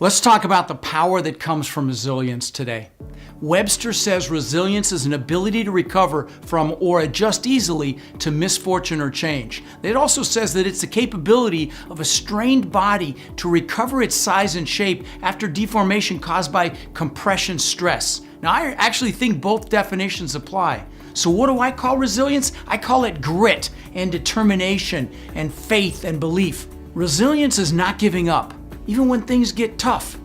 Let's talk about the power that comes from resilience today. Webster says resilience is an ability to recover from or adjust easily to misfortune or change. It also says that it's the capability of a strained body to recover its size and shape after deformation caused by compression stress. Now, I actually think both definitions apply. So what do I call resilience? I call it grit and determination and faith and belief. Resilience is not giving up, even when things get tough.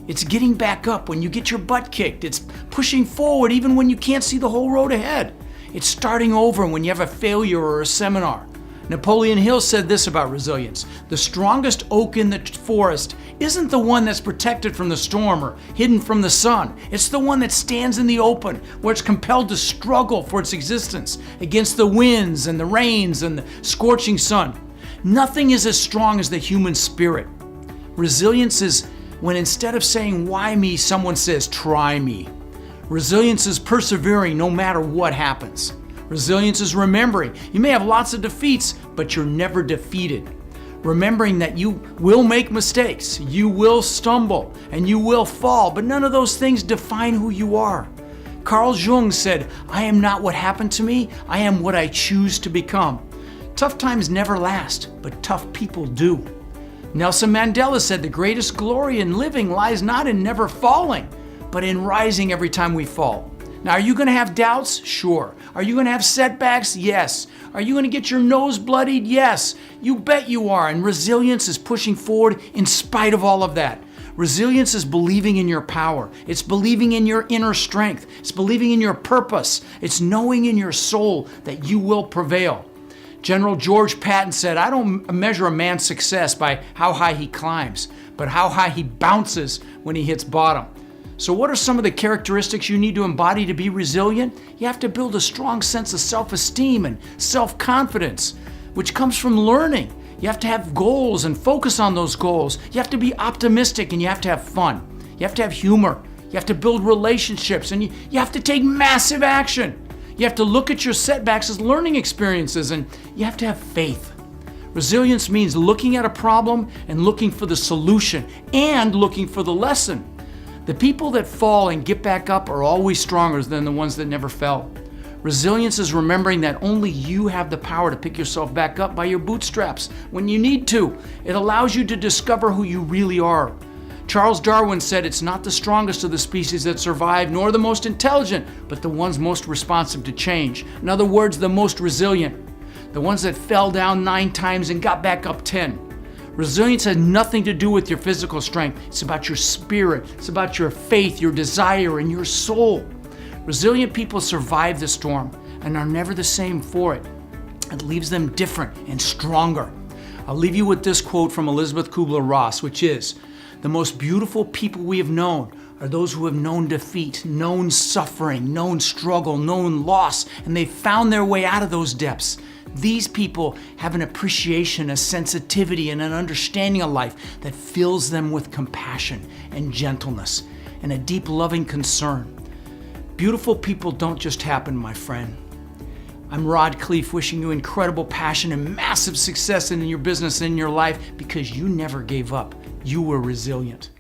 It's getting back up when you get your butt kicked. It's pushing forward even when you can't see the whole road ahead. It's starting over when you have a failure or a seminar. Napoleon Hill said this about resilience: the strongest oak in the forest isn't the one that's protected from the storm or hidden from the sun. It's the one that stands in the open, where it's compelled to struggle for its existence against the winds and the rains and the scorching sun. Nothing is as strong as the human spirit. Resilience is when instead of saying, "Why me?" someone says, "Try me." Resilience is persevering no matter what happens. Resilience is remembering you may have lots of defeats, but you're never defeated. Remembering that you will make mistakes, you will stumble, and you will fall, but none of those things define who you are. Carl Jung said, "I am not what happened to me, I am what I choose to become." Tough times never last, but tough people do. Nelson Mandela said the greatest glory in living lies not in never falling, but in rising every time we fall. Now, are you going to have doubts? Sure. Are you going to have setbacks? Yes. Are you going to get your nose bloodied? Yes. You bet you are. And resilience is pushing forward in spite of all of that. Resilience is believing in your power. It's believing in your inner strength. It's believing in your purpose. It's knowing in your soul that you will prevail. General George Patton said, "I don't measure a man's success by how high he climbs, but how high he bounces when he hits bottom." So what are some of the characteristics you need to embody to be resilient? You have to build a strong sense of self-esteem and self-confidence, which comes from learning. You have to have goals and focus on those goals. You have to be optimistic and you have to have fun. You have to have humor. You have to build relationships and you have to take massive action. You have to look at your setbacks as learning experiences, and you have to have faith. Resilience means looking at a problem and looking for the solution and looking for the lesson. The people that fall and get back up are always stronger than the ones that never fell. Resilience is remembering that only you have the power to pick yourself back up by your bootstraps when you need to. It allows you to discover who you really are. Charles Darwin said it's not the strongest of the species that survive, nor the most intelligent, but the ones most responsive to change. In other words, the most resilient. The ones that fell down 9 times and got back up 10. Resilience has nothing to do with your physical strength. It's about your spirit. It's about your faith, your desire, and your soul. Resilient people survive the storm and are never the same for it. It leaves them different and stronger. I'll leave you with this quote from Elizabeth Kubler-Ross, which is, "The most beautiful people we have known are those who have known defeat, known suffering, known struggle, known loss, and they've found their way out of those depths. These people have an appreciation, a sensitivity, and an understanding of life that fills them with compassion and gentleness and a deep loving concern." Beautiful people don't just happen, my friend. I'm Rod Khleif, wishing you incredible passion and massive success in your business and in your life because you never gave up. You were resilient.